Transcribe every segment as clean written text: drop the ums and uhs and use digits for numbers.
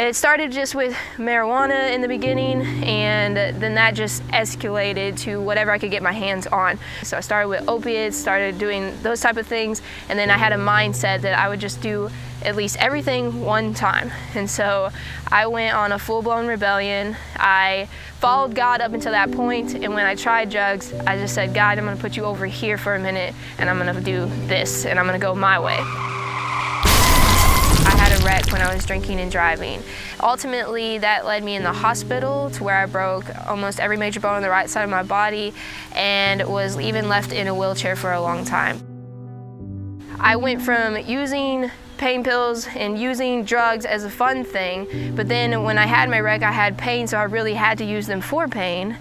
It started just with marijuana in the beginning, and then that just escalated to whatever I could get my hands on. So I started with opiates, started doing those type of things, and then I had a mindset that I would just do at least everything one time. And so I went on a full-blown rebellion. I followed God up until that point, and when I tried drugs, I just said, God, I'm gonna put you over here for a minute, and I'm gonna do this, and I'm gonna go my way. I had a wreck when I was drinking and driving. Ultimately, that led me in the hospital to where I broke almost every major bone on the right side of my body and was even left in a wheelchair for a long time. I went from using pain pills and using drugs as a fun thing, but then when I had my wreck, I had pain, so I really had to use them for pain.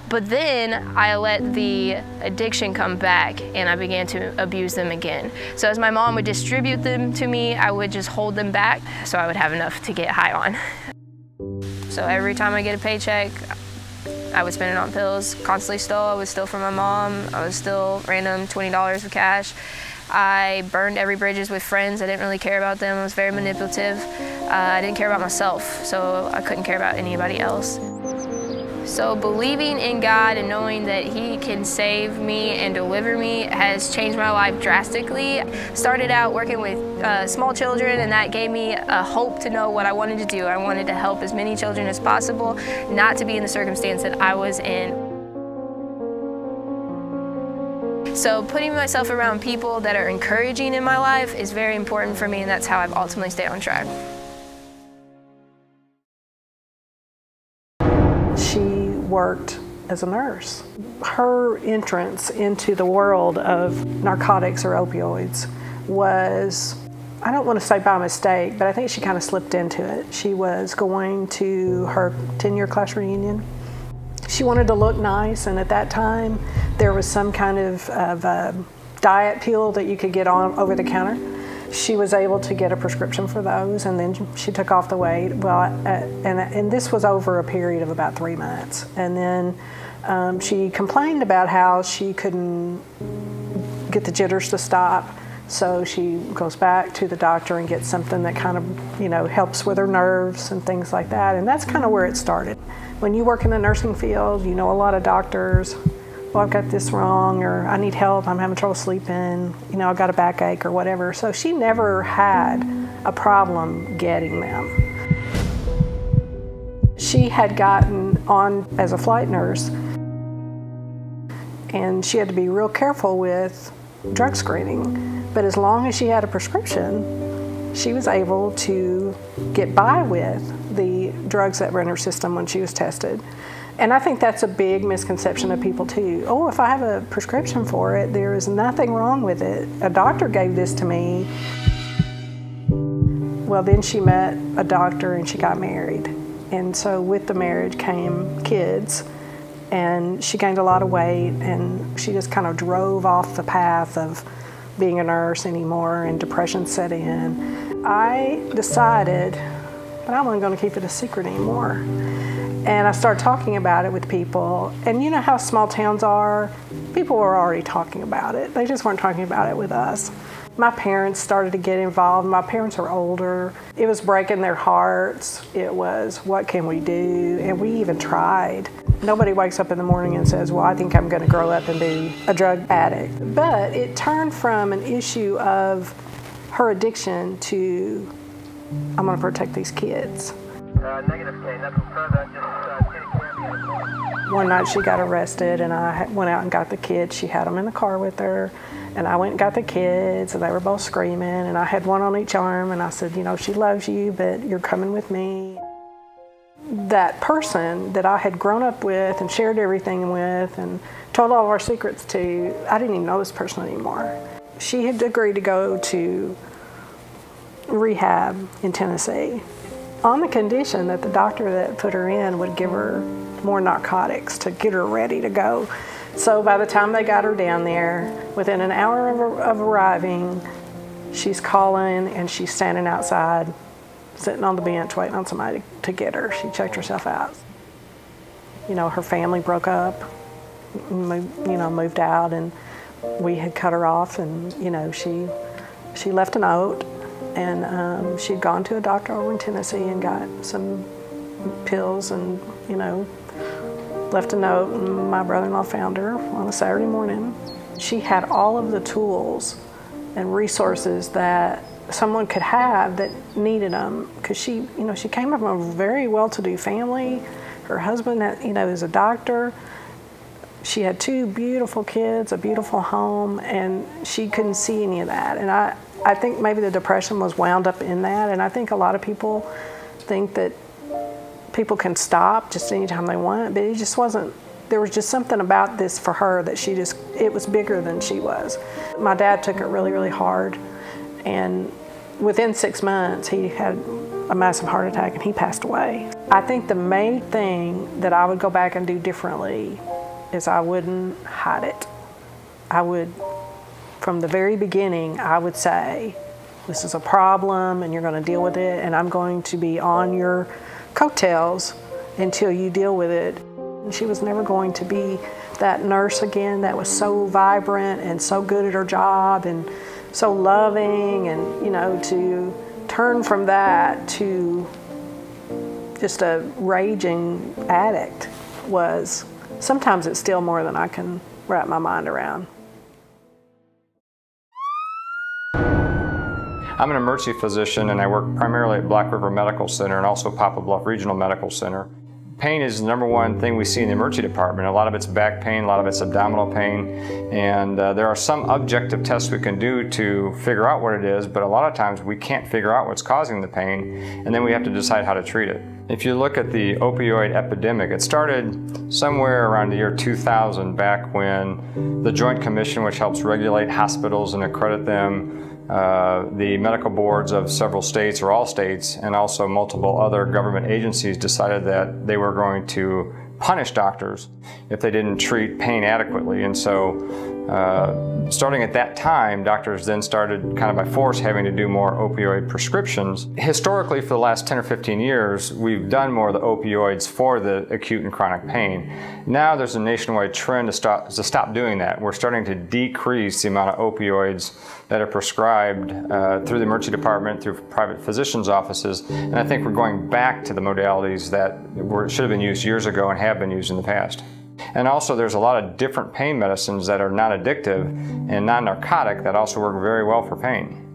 But then I let the addiction come back and I began to abuse them again. So as my mom would distribute them to me, I would just hold them back so I would have enough to get high on. So every time I get a paycheck, I would spend it on pills, constantly stole. I would steal from my mom. I would steal random $20 of cash. I burned every bridges with friends. I didn't really care about them. I was very manipulative. I didn't care about myself, so I couldn't care about anybody else. So believing in God and knowing that He can save me and deliver me has changed my life drastically. Started out working with small children, and that gave me a hope to know what I wanted to do. I wanted to help as many children as possible, not to be in the circumstance that I was in. So putting myself around people that are encouraging in my life is very important for me, and that's how I've ultimately stayed on track. She worked as a nurse. Her entrance into the world of narcotics or opioids was, I don't want to say by mistake, but I think she kind of slipped into it. She was going to her 10-year class reunion. She wanted to look nice, and at that time there was some kind of diet pill that you could get on over the counter. She was able to get a prescription for those, and then she took off the weight. Well, and this was over a period of about 3 months. And then she complained about how she couldn't get the jitters to stop. So she goes back to the doctor and gets something that kind of, helps with her nerves and things like that. And that's kind of where it started. When you work in the nursing field, you know a lot of doctors. Well, I've got this wrong, or I need help, I'm having trouble sleeping, I've got a backache or whatever. So she never had a problem getting them. She had gotten on as a flight nurse, and she had to be real careful with drug screening. But as long as she had a prescription, she was able to get by with the drugs that were in her system when she was tested. And I think that's a big misconception of people too. Oh, if I have a prescription for it, there is nothing wrong with it. A doctor gave this to me. Well, then she met a doctor and she got married. And so with the marriage came kids, and she gained a lot of weight, and she just kind of drove off the path of being a nurse anymore, and depression set in. I decided that I wasn't going to keep it a secret anymore. And I started talking about it with people. And you know how small towns are? People were already talking about it. They just weren't talking about it with us. My parents started to get involved. My parents are older. It was breaking their hearts. It was, what can we do? And we even tried. Nobody wakes up in the morning and says, well, I think I'm going to grow up and be a drug addict. But it turned from an issue of her addiction to, I'm going to protect these kids. Negative K, nothing further, One night she got arrested, and I went out and got the kids. She had them in the car with her, and I went and got the kids, and they were both screaming, and I had one on each arm, and I said, she loves you, but you're coming with me. That person that I had grown up with and shared everything with and told all of our secrets to, I didn't even know this person anymore. She had agreed to go to rehab in Tennessee on the condition that the doctor that put her in would give her more narcotics to get her ready to go. So by the time they got her down there, within an hour of arriving, she's calling and she's standing outside, sitting on the bench waiting on somebody to get her. She checked herself out. Her family broke up, moved out, and we had cut her off, and she left a note And she'd gone to a doctor over in Tennessee and got some pills and, you know, left a note, and my brother-in-law found her on a Saturday morning. She had all of the tools and resources that someone could have that needed them, because she, you know, she came from a very well-to-do family. Her husband, you know, is a doctor. She had 2 beautiful kids, a beautiful home, and she couldn't see any of that. And I think maybe the depression was wound up in that, and I think a lot of people think that people can stop just anytime they want, but it just wasn't. There was just something about this for her that it was bigger than she was. My dad took it really, really hard, and within 6 months, he had a massive heart attack and he passed away. I think the main thing that I would go back and do differently is I wouldn't hide it. I would, from the very beginning, I would say, this is a problem and you're going to deal with it, and I'm going to be on your coattails until you deal with it. And she was never going to be that nurse again that was so vibrant and so good at her job and so loving, and, you know, to turn from that to just a raging addict was, sometimes it's still more than I can wrap my mind around. I'm an emergency physician, and I work primarily at Black River Medical Center and also Poplar Bluff Regional Medical Center. Pain is the #1 thing we see in the emergency department. A lot of it's back pain, a lot of it's abdominal pain, and there are some objective tests we can do to figure out what it is, but a lot of times we can't figure out what's causing the pain, and then we have to decide how to treat it. If you look at the opioid epidemic, it started somewhere around the year 2000, back when the Joint Commission, which helps regulate hospitals and accredit them, the medical boards of several states, or all states, and also multiple other government agencies decided that they were going to punish doctors if they didn't treat pain adequately. And so starting at that time, doctors then started kind of by force having to do more opioid prescriptions. Historically, for the last 10 or 15 years, we've done more of the opioids for the acute and chronic pain. Now there's a nationwide trend to stop doing that. We're starting to decrease the amount of opioids that are prescribed through the emergency department, through private physicians' offices, and I think we're going back to the modalities that should have been used years ago and have been used in the past. And also there's a lot of different pain medicines that are non-addictive and non-narcotic that also work very well for pain.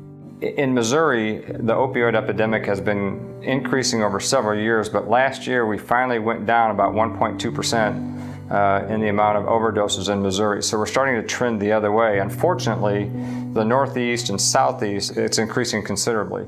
In Missouri, the opioid epidemic has been increasing over several years, but last year we finally went down about 1.2% in the amount of overdoses in Missouri. So we're starting to trend the other way. Unfortunately, the Northeast and Southeast, it's increasing considerably.